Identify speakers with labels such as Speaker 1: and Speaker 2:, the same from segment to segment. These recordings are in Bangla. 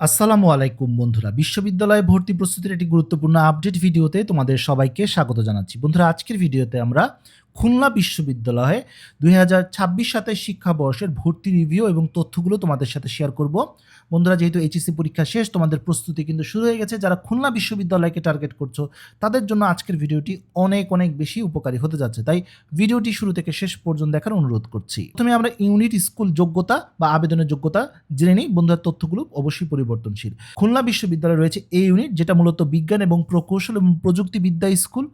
Speaker 1: আসসালামু আলাইকুম বন্ধুরা। বিশ্ববিদ্যালয়ে ভর্তি প্রস্তুতির একটি গুরুত্বপূর্ণ আপডেট ভিডিওতে তোমাদের সবাইকে স্বাগত জানাচ্ছি। বন্ধুরা, আজকের ভিডিওতে আমরা খুলনা বিশ্ববিদ্যালয়ে ২০২৬-২৭ শিক্ষাবর্ষের ভর্তি রিভিউ এবং তথ্যগুলো তোমাদের সাথে শেয়ার করব। বন্ধুরা, যেহেতু এইচএসসি পরীক্ষা শেষ, তোমাদের প্রস্তুতি কিন্তু শুরু হয়ে গেছে। যারা খুলনা বিশ্ববিদ্যালয়কে টার্গেট করছো, তাদের জন্য আজকের ভিডিওটি অনেক বেশি উপকারী হতে যাচ্ছে। তাই ভিডিওটি শুরু থেকে শেষ পর্যন্ত দেখার অনুরোধ করছি। প্রথমে আমরা ইউনিট স্কুল যোগ্যতা বা আবেদনের যোগ্যতা জেনে নিই। বন্ধুরা, তথ্যগুলো অবশ্যই পরিবর্তনশীল। খুলনা বিশ্ববিদ্যালয়ে রয়েছে এ ইউনিট, যেটা মূলত বিজ্ঞান এবং প্রকৌশল এবং প্রযুক্তিবিদ্যা স্কুল,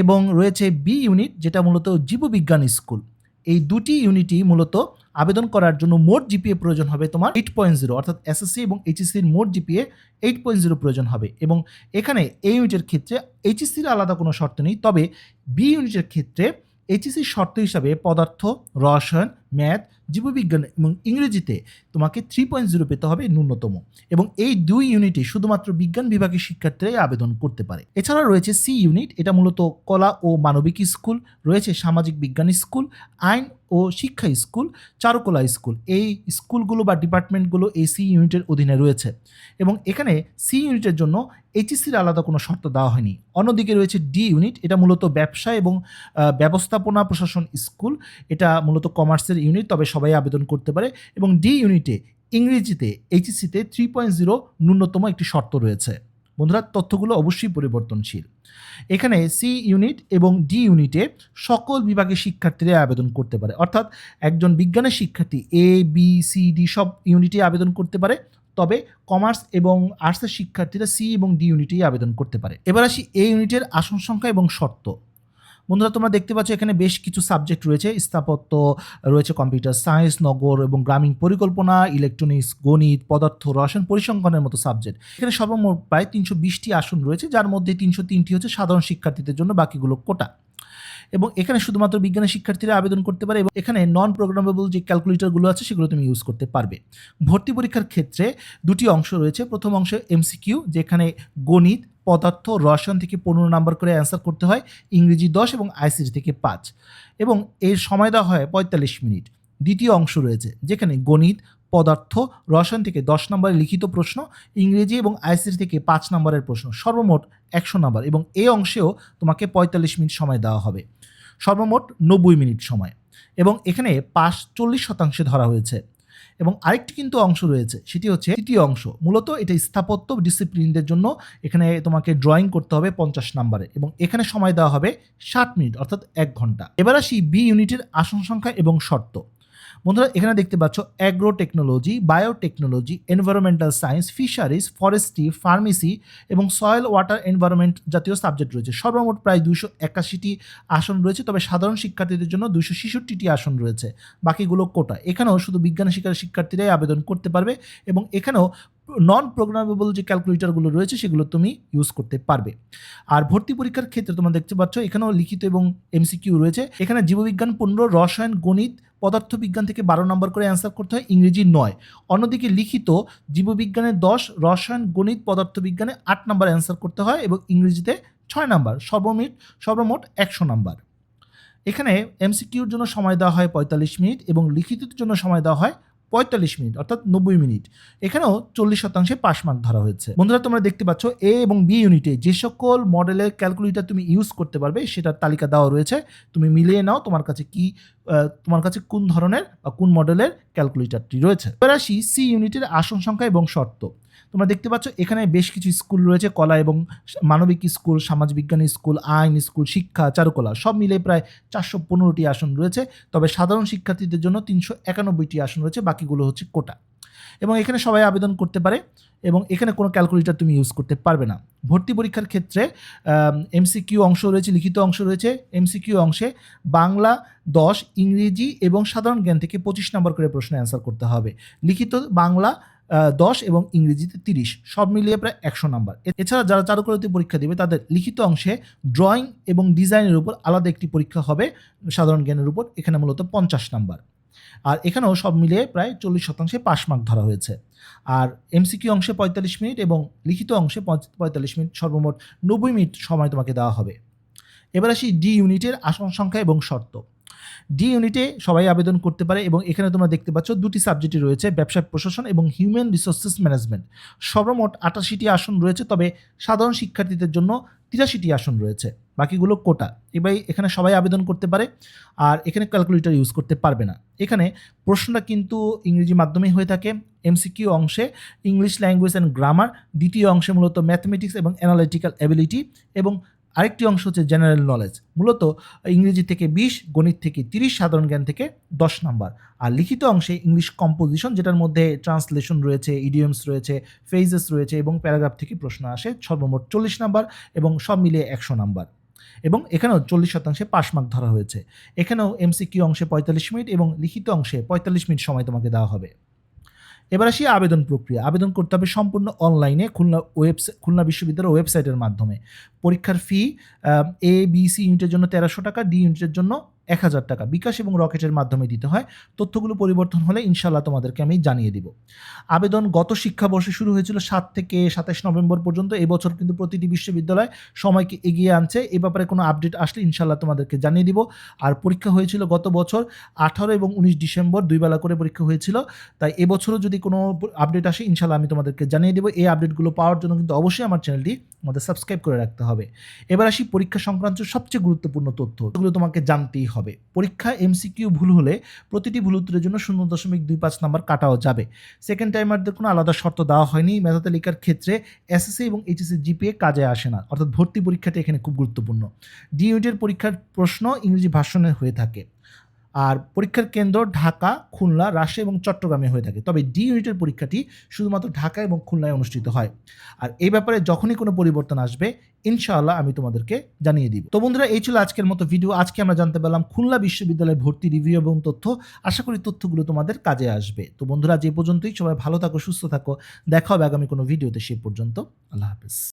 Speaker 1: এবং রয়েছে বি ইউনিট, যেটা মূলত জীববিজ্ঞান স্কুল। এই দুটি ইউনিটই মূলত আবেদন করার জন্য মোট জিপিএ প্রয়োজন হবে তোমার 8.0, অর্থাৎ এসএসসি এবং এইচএসসির মোট জিপিএ 8.0 প্রয়োজন হবে। এবং এখানে এ ইউনিটের ক্ষেত্রে এইচএসসির আলাদা কোনো শর্ত নেই, তবে বি ইউনিটের ক্ষেত্রে এইচএসসির শর্ত হিসাবে পদার্থ, রসায়ন, ম্যাথ, জীববিজ্ঞান এবং ইংরেজিতে তোমাকে 3.0 পেতে হবে ন্যূনতম। এবং এই দুই ইউনিটে শুধুমাত্র বিজ্ঞান বিভাগের শিক্ষার্থীরাই আবেদন করতে পারে। এছাড়া রয়েছে সি ইউনিট, এটা মূলত কলা ও মানবিক স্কুল, রয়েছে সামাজিক বিজ্ঞান স্কুল, আইন ও শিক্ষা স্কুল, চারুকলা স্কুল। এই স্কুলগুলো বা ডিপার্টমেন্টগুলো এই সি ইউনিটের অধীনে রয়েছে। এবং এখানে সি ইউনিটের জন্য এইচএসসির আলাদা কোনো শর্ত দেওয়া হয়নি। অন্যদিকে রয়েছে ডি ইউনিট, এটা মূলত ব্যবসা এবং ব্যবস্থাপনা প্রশাসন স্কুল। এটা মূলত কমার্সের ইউনিট, তবে সবাই আবেদন করতে পারে। এবং ডি ইউনিটে ইংরেজিতে এইচএসসিতে 3.0 ন্যূনতম একটি শর্ত রয়েছে। বন্ধুরা, তথ্যগুলো অবশ্যই পরিবর্তনশীল। এখানে সি ইউনিট এবং ডি ইউনিটে সকল বিভাগের শিক্ষার্থীরা আবেদন করতে পারে, অর্থাৎ একজন বিজ্ঞানের শিক্ষার্থী এ বি সি ডি সব ইউনিটে আবেদন করতে পারে, তবে কমার্স এবং আর্টসের শিক্ষার্থীরা সি এবং ডি ইউনিটেই আবেদন করতে পারে। এবার আসি এ ইউনিটের আসন সংখ্যা এবং শর্ত। বন্ধুরা, তোমরা দেখতে পাচ্ছ এখানে বেশ কিছু সাবজেক্ট রয়েছে। স্থাপত্য রয়েছে, কম্পিউটার সায়েন্স, নগর এবং গ্রামীণ পরিকল্পনা, ইলেকট্রনিক্স, গণিত, পদার্থ, রসায়ন, পরিসংখ্যানের মতো সাবজেক্ট। এখানে সর্বমোট প্রায় 320টি আসন রয়েছে, যার মধ্যে 303টি হচ্ছে সাধারণ শিক্ষার্থীদের জন্য, বাকিগুলো কোটা। এবং এখানে শুধুমাত্র বিজ্ঞানের শিক্ষার্থীরা আবেদন করতে পারে। এবং এখানে নন প্রোগ্রামেবল যে ক্যালকুলেটরগুলো আছে সেগুলো তুমি ইউজ করতে পারবে। ভর্তি পরীক্ষার ক্ষেত্রে দুটি অংশ রয়েছে। প্রথম অংশে এমসিকিউ, যেখানে গণিত, পদার্থ, রসায়ন থেকে 15 নাম্বার করে অ্যান্সার করতে হয়, ইংরেজি 10 এবং আইসিটি থেকে 5, এবং এর সময় দেওয়া হয় 45 মিনিট। দ্বিতীয় অংশ রয়েছে, যেখানে গণিত, পদার্থ, রসায়ন থেকে 10 নম্বরের লিখিত প্রশ্ন, ইংরেজি এবং আইসিটি থেকে 5 নম্বরের প্রশ্ন, সর্বমোট 100 নাম্বার। এবং এই অংশেও তোমাকে 45 মিনিট সময় দেওয়া হবে, সর্বমোট 90 মিনিট সময়। এবং এখানে পাস 40% ধরা হয়েছে। এবং আরেকটি কিন্তু অংশ রয়েছে, সেটি হচ্ছে তৃতীয় অংশ। মূলত এটা স্থাপত্য ডিসিপ্লিনদের জন্য। এখানে তোমাকে ড্রয়িং করতে হবে 50 নম্বরে, এবং এখানে সময় দেওয়া হবে 60 মিনিট, অর্থাৎ 1 ঘন্টা। এবার আসি বি ইউনিটের আসন সংখ্যা এবং শর্ত। বন্ধুরা, এখানে দেখতে পাচ্ছ agro technology, biotechnology, environmental science, fisheries, forestry, pharmacy এবং সয়েল ওয়াটার এনভায়রনমেন্ট জাতীয় সাবজেক্ট রয়েছে। সর্বমোট প্রায় 281টি আসন রয়েছে, তবে সাধারণ শিক্ষার্থীদের জন্য 266টি আসন রয়েছে, বাকিগুলো কোটা। এখানেও শুধু বিজ্ঞান শিক্ষার শিক্ষার্থীরাই আবেদন করতে পারবে। এবং এখানেও নন প্রোগ্রামেবল যে ক্যালকুলেটরগুলো রয়েছে সেগুলো তুমি ইউজ করতে পারবে। আর ভর্তি পরীক্ষার ক্ষেত্রে তোমরা দেখতে পাচ্ছ এখানেও লিখিত এবং এমসিকিউ রয়েছে। এখানে জীববিজ্ঞান 15, রসায়ন, গণিত, পদার্থবিজ্ঞান থেকে 12 নম্বর করে অ্যান্সার করতে হয়, ইংরেজি 9। অন্যদিকে লিখিত জীববিজ্ঞানে 10, রসায়ন, গণিত, পদার্থবিজ্ঞানে 8 নম্বর অ্যান্সার করতে হয়, এবং ইংরেজিতে 6 নম্বর, সর্বমোট 100 নম্বর। এখানে এমসিকিউর জন্য সময় দেওয়া হয় 45 মিনিট এবং লিখিতের জন্য সময় দেওয়া হয় 45 মিনিট, অর্থাৎ 90 মিনিট। এখানেও 40% পাস মার্ক ধরা হয়েছে। বন্ধুরা, তোমরা দেখতে পাচ্ছ এ এবং বি ইউনিটে যে সকল মডেলের ক্যালকুলেটর তুমি ইউজ করতে পারবে সেটার তালিকা দেওয়া রয়েছে। তুমি মিলিয়ে নাও তোমার কাছে কোন ধরনের বা কোন মডেলের ক্যালকুলেটরটি রয়েছে। এবার আসি সি ইউনিটের আসন সংখ্যা এবং শর্ত। তোমরা দেখতে পাচ্ছ এখানে বেশ কিছু স্কুল রয়েছে, কলা এবং মানবিক স্কুল, সমাজবিজ্ঞান স্কুল, আইন স্কুল, শিক্ষা, চারুকলা, সব মিলে প্রায় 415টি আসন রয়েছে। তবে সাধারণ শিক্ষার্থীদের জন্য 391টি আসন রয়েছে, বাকিগুলো হচ্ছে কোটা। এবং এখানে সবাই আবেদন করতে পারে, এবং এখানে কোনো ক্যালকুলেটর তুমি ইউজ করতে পারবে না। ভর্তি পরীক্ষার ক্ষেত্রে এমসিকিউ অংশ রয়েছে, লিখিত অংশ রয়েছে। এমসিকিউ অংশে বাংলা 10, ইংরেজি এবং সাধারণ জ্ঞান থেকে 25 নম্বর করে প্রশ্ন অ্যান্সার করতে হবে। লিখিত বাংলা 10 এবং ইংরেজিতে 30, সব মিলিয়ে প্রায় 100 নাম্বার। এছাড়া যারা চারুকলাতে পরীক্ষা দেবে তাদের লিখিত অংশে ড্রয়িং এবং ডিজাইনের উপর আলাদা একটি পরীক্ষা হবে, সাধারণ জ্ঞানের উপর, এখানে মূলত 50 নাম্বার। আর এখানেও সব মিলিয়ে প্রায় 40% পাস মার্ক ধরা হয়েছে। আর এমসিকিউ অংশে 45 মিনিট এবং লিখিত অংশে 45 মিনিট, সর্বমোট 90 মিনিট সময় তোমাকে দেওয়া হবে। এবার আসি ডি ইউনিটের আসন সংখ্যা এবং শর্ত। ডি ইউনিটে সবাই আবেদন করতে পারে এবং এখানে তোমরা দেখতে পাচ্ছ 2টি সাবজেক্টই রয়েছে, ব্যবসা প্রশাসন এবং হিউম্যান রিসোর্সেস ম্যানেজমেন্ট। সর্বমোট 88টি আসন রয়েছে, তবে সাধারণ শিক্ষার্থীদের জন্য 83টি আসন রয়েছে, বাকিগুলো কোটা। এবার এখানে সবাই আবেদন করতে পারে, আর এখানে ক্যালকুলেটর ইউজ করতে পারবে না। এখানে প্রশ্নটা কিন্তু ইংরেজি মাধ্যমেই হয়ে থাকে। এমসিকিউ অংশে ইংলিশ ল্যাঙ্গুয়েজ অ্যান্ড গ্রামার, দ্বিতীয় অংশে মূলত ম্যাথমেটিক্স এবং অ্যানালিটিক্যাল অ্যাবিলিটি, এবং আরেকটি অংশ হচ্ছে জেনারেল নলেজ। মূলত ইংরেজি থেকে 20, গণিত থেকে 30, সাধারণ জ্ঞান থেকে 10 নাম্বার। আর লিখিত অংশে ইংলিশ কম্পোজিশন, যেটার মধ্যে ট্রান্সলেশন রয়েছে, ইডিয়মস রয়েছে, ফ্রেজেস রয়েছে এবং প্যারাগ্রাফ থেকে প্রশ্ন আসে, সর্বমোট 40 নাম্বার এবং সব মিলিয়ে 100 নাম্বার। এবং এখানেও 40% পাস মার্ক ধরা হয়েছে। এখানেও এমসিকিউ অংশে 45 মিনিট এবং লিখিত অংশে 45 মিনিট সময় তোমাকে দেওয়া হবে। এবার আসি আবেদন প্রক্রিয়া। আবেদন করতে হবে সম্পূর্ণ অনলাইনে খুলনা বিশ্ববিদ্যালয়ের ওয়েবসাইটের মাধ্যমে। পরীক্ষার ফি এ বি সি ইউনিটের জন্য 1300 টাকা, ডি ইউনিটের জন্য 1000 টাকা বিকাশ এবং রকেটের মাধ্যমে দিতে হয়। তথ্যগুলো পরিবর্তন হলে ইনশাআল্লাহ তোমাদেরকে আমি জানিয়ে দিব। আবেদন গত শিক্ষাবর্ষে শুরু হয়েছিল 7 থেকে 27 নভেম্বর পর্যন্ত। এবছর কিন্তু প্রতিটি বিশ্ববিদ্যালয় সময়কে এগিয়ে আনছে। এ ব্যাপারে কোনো আপডেট আসলে ইনশাআল্লাহ তোমাদেরকে জানিয়ে দিব। আর পরীক্ষা হয়েছিল গত বছর 18 এবং 19 ডিসেম্বর, 2 বেলা করে পরীক্ষা হয়েছিল। তাই এবছরও যদি কোনো আপডেট আসে ইনশাআল্লাহ আমি তোমাদেরকে জানিয়ে দেবো। এই আপডেটগুলো পাওয়ার জন্য কিন্তু অবশ্যই আমার চ্যানেলটি আমাদের সাবস্ক্রাইব করে রাখতে হবে। এবার আসি পরীক্ষা সংক্রান্ত সবচেয়ে গুরুত্বপূর্ণ তথ্য, এগুলো তোমাকে জানতেই হবে। পরীক্ষা এমসিকিউ ভুল হলে প্রতিটি ভুল উত্তরের জন্য 0.25 নাম্বার কাটাও যাবে। সেকেন্ড টাইমারদের কোনো আলাদা শর্ত দেওয়া হয়নি। মেধা তালিকার ক্ষেত্রে এসএসসি এবং এইচএসসি জিপিএ কাজে আসে না, অর্থাৎ ভর্তি পরীক্ষাটা এখানে খুব গুরুত্বপূর্ণ। ডি ইউনিটের পরীক্ষার প্রশ্ন ইংরেজি ভার্সনে হয়ে থাকে, আর পরীক্ষার কেন্দ্র ঢাকা, খুলনা, রাজশাহী এবং চট্টগ্রামে হয়ে থাকে। তবে ডি ইউনিটের পরীক্ষাটি শুধুমাত্র ঢাকা এবং খুলনায় অনুষ্ঠিত হয়। আর এই ব্যাপারে যখনই কোনো পরিবর্তন আসবে ইনশাআল্লাহ আমি তোমাদেরকে জানিয়ে দিব। তো বন্ধুরা, এই ছিল আজকের মতো ভিডিও। আজকে আমরা জানতে পারলাম খুলনা বিশ্ববিদ্যালয়ে ভর্তি রিভিউ এবং তথ্য। আশা করি তথ্যগুলো তোমাদের কাজে আসবে। তো বন্ধুরা, যে পর্যন্তই, সবাই ভালো থাকো, সুস্থ থাকো। দেখা হবে আগামী কোনো ভিডিওতে। সে পর্যন্ত আল্লাহ হাফেজ।